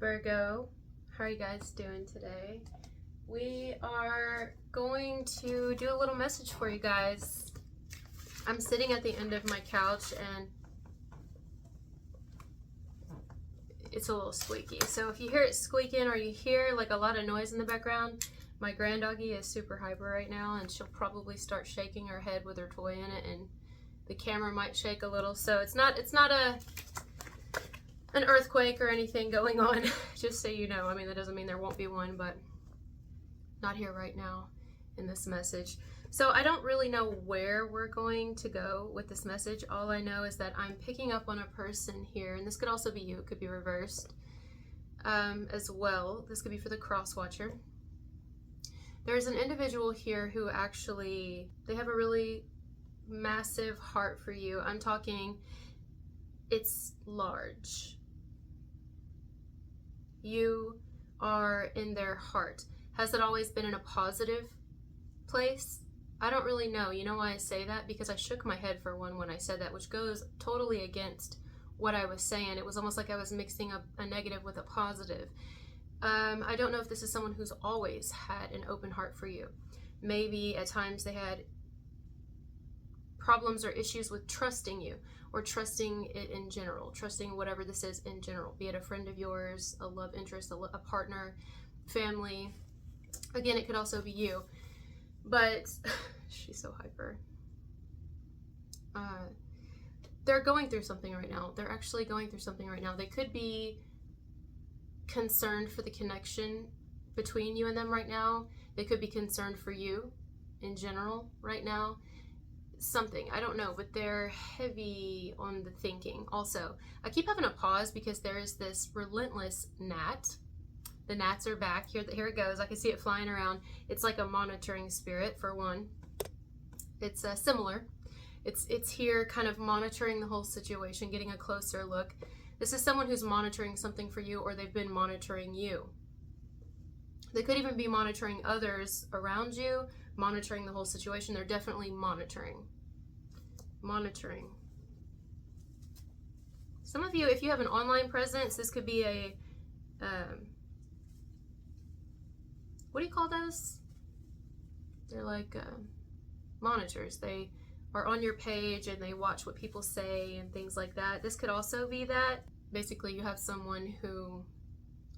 Virgo, how are you guys doing today? We are going to do a little message for you guys. I'm sitting at the end of my couch and it's a little squeaky. So if you hear it squeaking or you hear like a lot of noise in the background, my granddoggy is super hyper right now and she'll probably start shaking her head with her toy in it and the camera might shake a little. So it's not an earthquake or anything going on, just so you know. I mean, that doesn't mean there won't be one, but not here right now in this message. So I don't really know where we're going to go with this message. All I know is that I'm picking up on a person here, and this could also be you. It could be reversed as well. This could be for the cross watcher. There's an individual here who actually, they have a really massive heart for you. I'm talking, it's large. You are in their heart. Has it always been in a positive place? I don't really know. You know why I say that? Because I shook my head for one when I said that, which goes totally against what I was saying. It was almost like I was mixing up a negative with a positive. I don't know if this is someone who's always had an open heart for you. Maybe at times they had problems or issues with trusting you, or trusting it in general, trusting whatever this is in general, be it a friend of yours, a love interest, a partner, family. Again, it could also be you, but she's so hyper. They're going through something right now. They're actually going through something right now. They could be concerned for the connection between you and them right now. They could be concerned for you in general right now. Something, I don't know, but they're heavy on the thinking. Also, I keep having a pause because there is this relentless gnat. The gnats are back. Here it goes. I can see it flying around. It's like a monitoring spirit, for one. It's similar. It's here kind of monitoring the whole situation, getting a closer look. This is someone who's monitoring something for you, or they've been monitoring you. They could even be monitoring others around you, monitoring the whole situation. They're definitely monitoring. Some of you, if you have an online presence, this could be a, what do you call those? They're like monitors. They are on your page and they watch what people say and things like that. This could also be that. Basically, you have someone who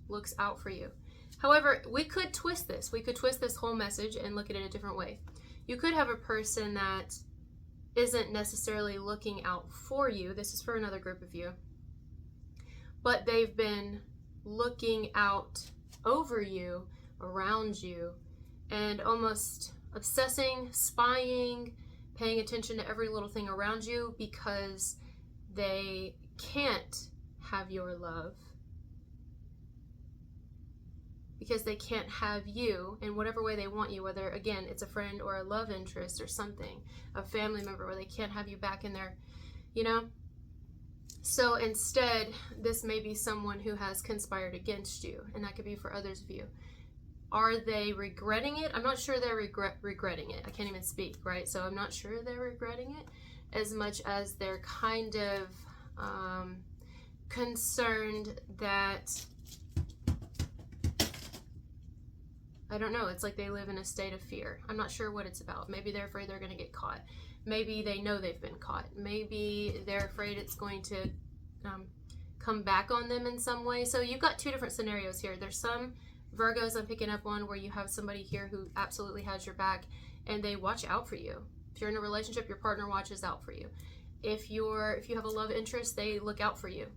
looks out for you. However, we could twist this. We could twist this whole message and look at it a different way. You could have a person that isn't necessarily looking out for you. This is for another group of you. But they've been looking out over you, around you, and almost obsessing, spying, paying attention to every little thing around you because they can't have your love. Because they can't have you in whatever way they want you, whether, again, it's a friend or a love interest or something, a family member, where they can't have you back in there, you know? So instead, this may be someone who has conspired against you, and that could be for others of you. Are they regretting it? I'm not sure they're regretting it. I can't even speak, right? So I'm not sure they're regretting it as much as they're kind of concerned that, I don't know, it's like they live in a state of fear. I'm not sure what it's about. Maybe they're afraid they're going to get caught. Maybe they know they've been caught. Maybe they're afraid it's going to come back on them in some way. So you've got two different scenarios here. There's some Virgos I'm picking up on where you have somebody here who absolutely has your back and they watch out for you. If you're in a relationship, your partner watches out for you. If you have a love interest, they look out for you.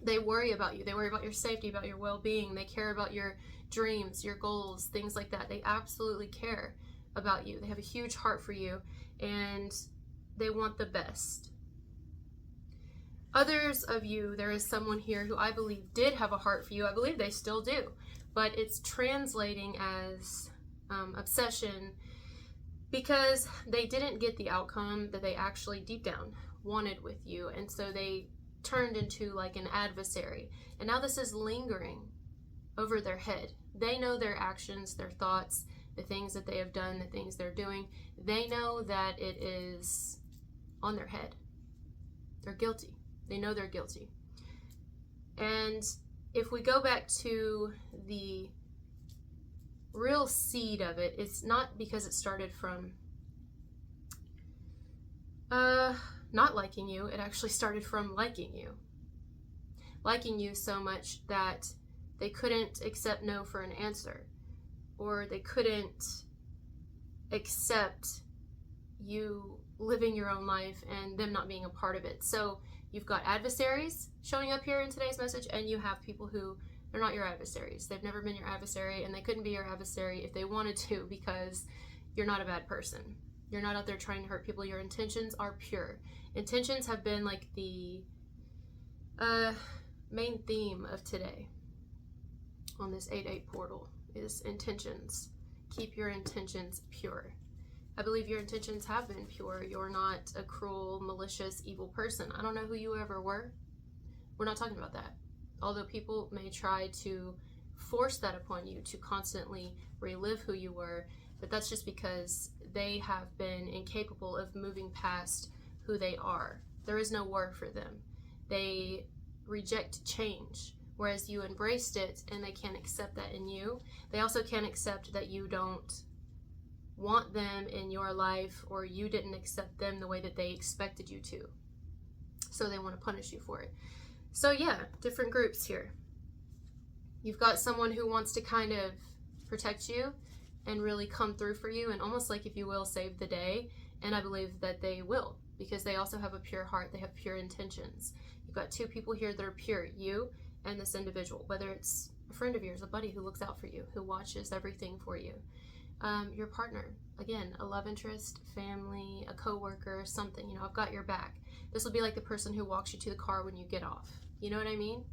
They worry about you. They worry about your safety, about your well-being. They care about your dreams, your goals, things like that. They absolutely care about you. They have a huge heart for you and they want the best. Others of you, there is someone here who I believe did have a heart for you. I believe they still do, but it's translating as obsession because they didn't get the outcome that they actually deep down wanted with you, and so they turned into like an adversary, and now this is lingering over their head. They know their actions, their thoughts, the things that they have done, the things they're doing. They know that it is on their head. They're guilty. They know they're guilty. And if we go back to the real seed of it, it's not because it started from not liking you. It actually started from liking you. Liking you so much that they couldn't accept no for an answer, or they couldn't accept you living your own life and them not being a part of it. So you've got adversaries showing up here in today's message, and you have people who they're not your adversaries. They've never been your adversary, and they couldn't be your adversary if they wanted to, because you're not a bad person. You're not out there trying to hurt people. Your intentions are pure. Intentions have been like the main theme of today on this 8/8 portal is intentions. Keep your intentions pure. I believe your intentions have been pure. You're not a cruel, malicious, evil person. I don't know who you ever were. We're not talking about that. Although people may try to force that upon you to constantly relive who you were, but that's just because they have been incapable of moving past who they are. There is no word for them. They reject change, whereas you embraced it, and they can't accept that in you. They also can't accept that you don't want them in your life, or you didn't accept them the way that they expected you to. So they want to punish you for it. So yeah, different groups here. You've got someone who wants to kind of protect you and really come through for you, and almost like, if you will, save the day. And I believe that they will, because they also have a pure heart. They have pure intentions. You've got two people here that are pure, you and this individual, whether it's a friend of yours, a buddy who looks out for you, who watches everything for you. Your partner, again, a love interest, family, a coworker, something, I've got your back. This will be like the person who walks you to the car when you get off. You know what I mean?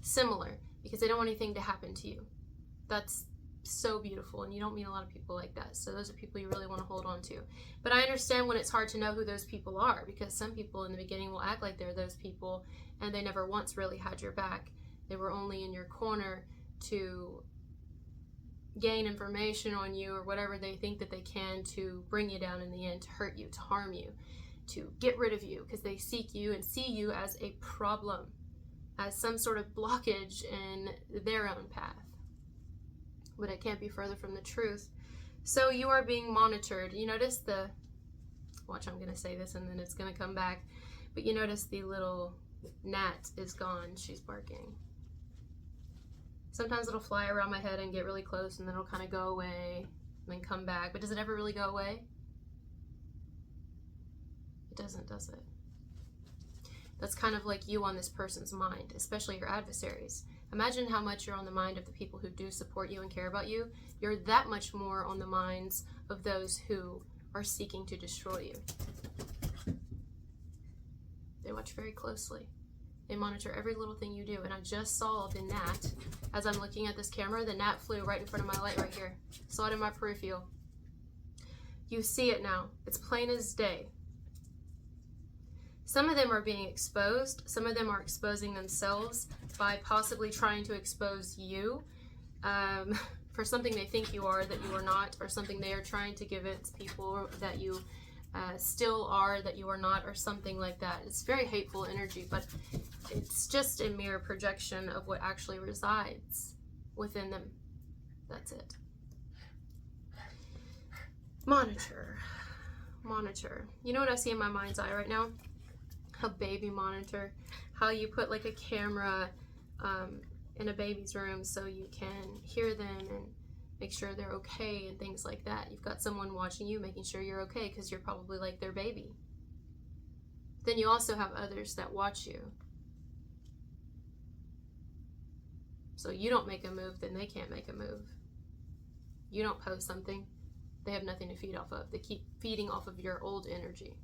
Similar, because they don't want anything to happen to you. That's so beautiful, and you don't meet a lot of people like that. So those are people you really want to hold on to. But I understand when it's hard to know who those people are, because some people in the beginning will act like they're those people, and they never once really had your back. They were only in your corner to gain information on you, or whatever they think that they can, to bring you down in the end, to hurt you, to harm you, to get rid of you, because they seek you and see you as a problem, as some sort of blockage in their own path. But it can't be further from the truth. So you are being monitored. You notice watch, I'm going to say this and then it's going to come back, but you notice the little gnat is gone. She's barking. Sometimes it'll fly around my head and get really close, and then it'll kind of go away and then come back. But does it ever really go away? It doesn't, does it? That's kind of like you on this person's mind, especially your adversaries. Imagine how much you're on the mind of the people who do support you and care about you. You're that much more on the minds of those who are seeking to destroy you. They watch very closely. They monitor every little thing you do. And I just saw the gnat, as I'm looking at this camera, the gnat flew right in front of my light right here. Saw it in my peripheral. You see it now. It's plain as day. Some of them are being exposed. Some of them are exposing themselves by possibly trying to expose you for something they think you are that you are not, or something they are trying to give it to people that you still are, that you are not, or something like that. It's very hateful energy, but it's just a mere projection of what actually resides within them. That's it. Monitor. Monitor. You know what I see in my mind's eye right now? A baby monitor. How you put like a camera in a baby's room so you can hear them and make sure they're okay and things like that. You've got someone watching you, making sure you're okay, because you're probably like their baby. Then you also have others that watch you. So you don't make a move, then they can't make a move. You don't post something, they have nothing to feed off of. They keep feeding off of your old energy.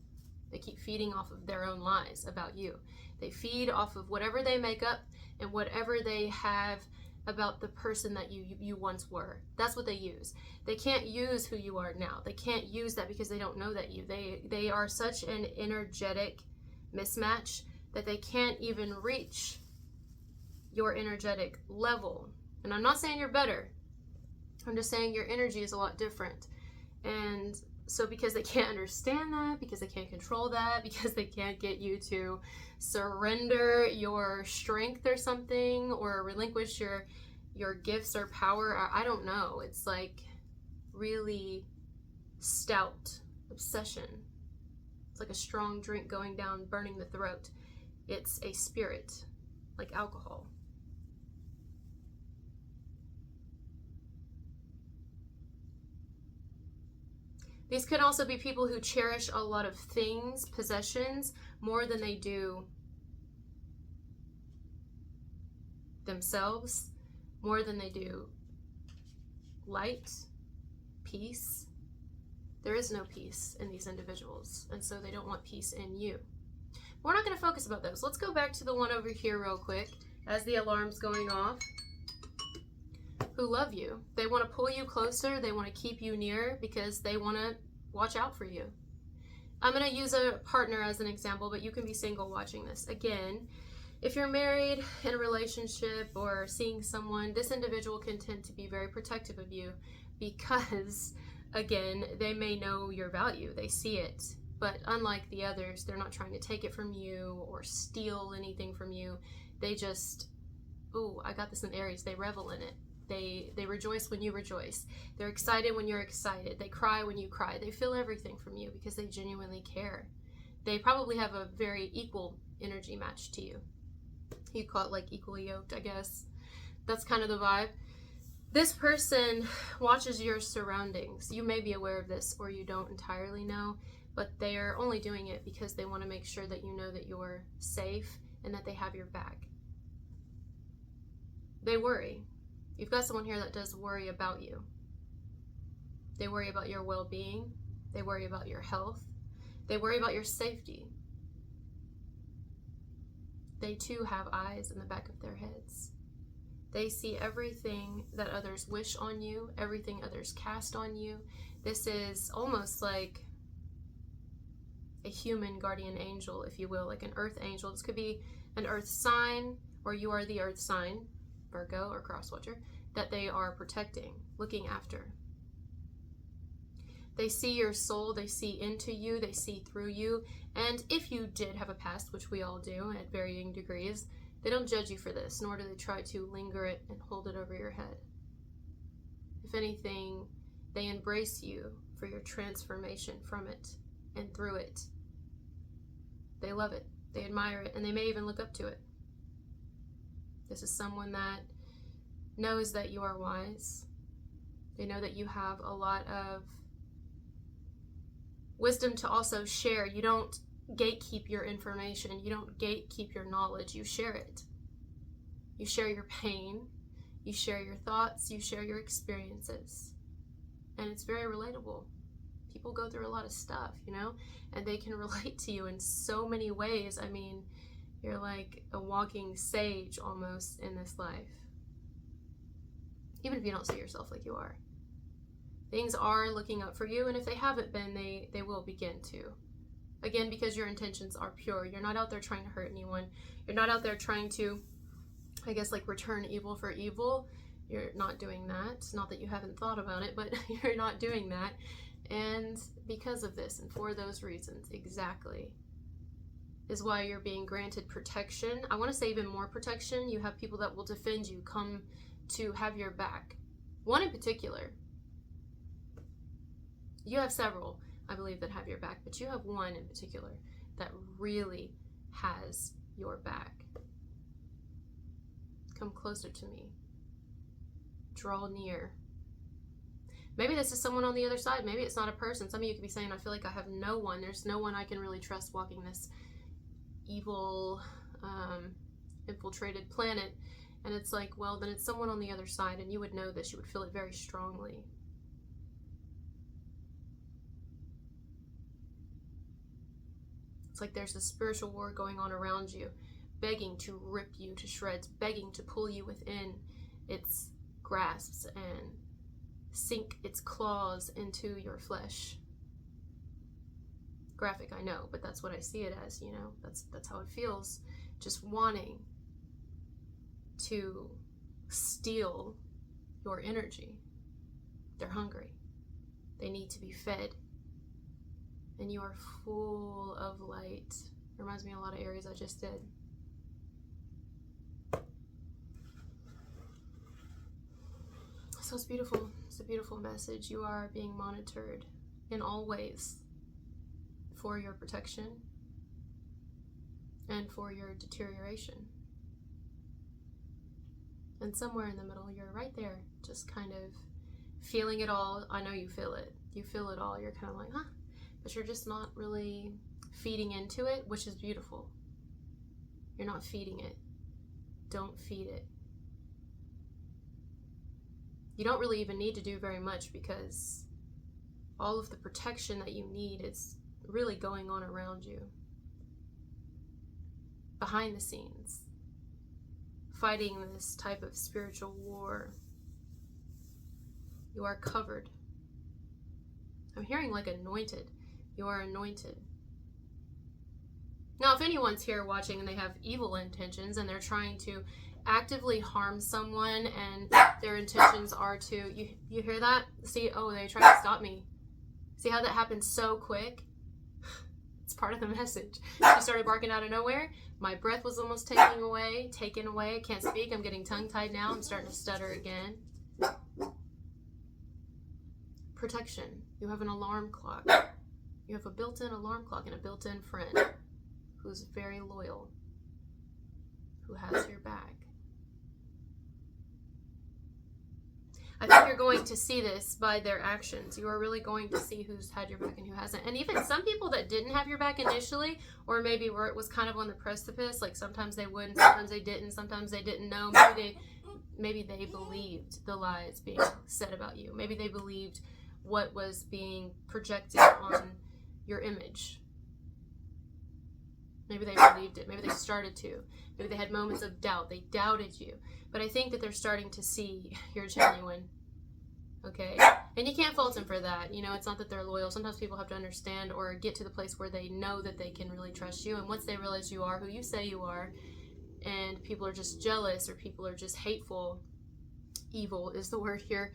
They keep feeding off of their own lies about you. They feed off of whatever they make up and whatever they have about the person that you once were. That's what they use. They can't use who you are now. They can't use that because they don't know that you. They are such an energetic mismatch that they can't even reach your energetic level. And I'm not saying you're better. I'm just saying your energy is a lot different. And So because they can't understand that, because they can't control that, because they can't get you to surrender your strength or something, or relinquish your gifts or power, I don't know. It's like really stout obsession. It's like a strong drink going down, burning the throat. It's a spirit, like alcohol. These could also be people who cherish a lot of things, possessions, more than they do themselves, more than they do light, peace. There is no peace in these individuals, and so they don't want peace in you. We're not going to focus about those. Let's go back to the one over here real quick as the alarm's going off. Who love you. They want to pull you closer. They want to keep you near because they want to watch out for you. I'm going to use a partner as an example, but you can be single watching this. Again, if you're married, in a relationship, or seeing someone, this individual can tend to be very protective of you because, again, they may know your value. They see it. But unlike the others, they're not trying to take it from you or steal anything from you. They just, ooh, I got this in Aries. They revel in it. They rejoice when you rejoice. They're excited when you're excited. They cry when you cry. They feel everything from you because they genuinely care. They probably have a very equal energy match to you. You call it like equally yoked, I guess. That's kind of the vibe. This person watches your surroundings. You may be aware of this or you don't entirely know, but they're only doing it because they want to make sure that you know that you're safe and that they have your back. They worry. You've got someone here that does worry about you. They worry about your well-being. They worry about your health. They worry about your safety. They too have eyes in the back of their heads. They see everything that others wish on you, everything others cast on you. This is almost like a human guardian angel, if you will, like an earth angel. This could be an earth sign, or you are the earth sign, Virgo or cross watcher, that they are protecting, looking after. They see your soul, they see into you, they see through you, and if you did have a past, which we all do at varying degrees, they don't judge you for this, nor do they try to linger it and hold it over your head. If anything, they embrace you for your transformation from it and through it. They love it, they admire it, and they may even look up to it. This is someone that knows that you are wise. They know that you have a lot of wisdom to also share. You don't gatekeep your information. You don't gatekeep your knowledge. You share it. You share your pain. You share your thoughts. You share your experiences. And it's very relatable. People go through a lot of stuff, you know, and they can relate to you in so many ways. I mean, you're like a walking sage almost in this life. Even if you don't see yourself like you are. Things are looking up for you, and if they haven't been, they will begin to. Again, because your intentions are pure. You're not out there trying to hurt anyone. You're not out there trying to, I guess, like return evil for evil. You're not doing that. Not that you haven't thought about it, but you're not doing that. And because of this, and for those reasons, exactly, is why you're being granted protection. I want to say even more protection. You have people that will defend you, come to have your back. One in particular. You have several, I believe, that have your back, but you have one in particular that really has your back. Come closer to me. Draw near. Maybe this is someone on the other side. Maybe it's not a person. Some of you could be saying, I feel like I have no one. There's no one I can really trust walking this evil, infiltrated planet. And it's like, well, then it's someone on the other side, and you would know this. You would feel it very strongly. It's like there's a spiritual war going on around you, begging to rip you to shreds, begging to pull you within its grasps and sink its claws into your flesh. Graphic, I know, but that's what I see it as, you know. That's how it feels. Just wanting to steal your energy. They're hungry. They need to be fed. And you are full of light. Reminds me of a lot of Aries I just did. So it's beautiful. It's a beautiful message. You are being monitored in all ways for your protection and for your deterioration. And somewhere in the middle, you're right there, just kind of feeling it all. I know you feel it. You feel it all. You're kind of like, huh? But you're just not really feeding into it, which is beautiful. You're not feeding it. Don't feed it. You don't really even need to do very much, because all of the protection that you need is really going on around you, behind the scenes, fighting this type of spiritual war. You are covered. I'm hearing like anointed. You are anointed. Now, if anyone's here watching and they have evil intentions and they're trying to actively harm someone, and their intentions are to, you hear that? See, oh, they tried to stop me. See how that happened so quick? It's part of the message. She started barking out of nowhere. My breath was almost taken away. I can't speak. I'm getting tongue-tied now. I'm starting to stutter again. Protection. You have an alarm clock. You have a built-in alarm clock and a built-in friend who's very loyal, who has your back. I think you're going to see this by their actions. You are really going to see who's had your back and who hasn't. And even some people that didn't have your back initially, or maybe where it was kind of on the precipice, like sometimes they would and sometimes they didn't, sometimes they didn't know. Maybe they believed the lies being said about you. Maybe they believed what was being projected on your image. Maybe they believed it. Maybe they started to. Maybe they had moments of doubt. They doubted you. But I think that they're starting to see you're genuine. Okay? And you can't fault them for that. You know, it's not that they're loyal. Sometimes people have to understand or get to the place where they know that they can really trust you. And once they realize you are who you say you are, and people are just jealous or people are just hateful, evil is the word here,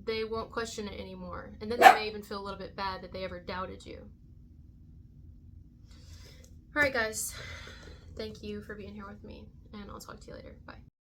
they won't question it anymore. And then they may even feel a little bit bad that they ever doubted you. All right, guys. Thank you for being here with me, and I'll talk to you later. Bye.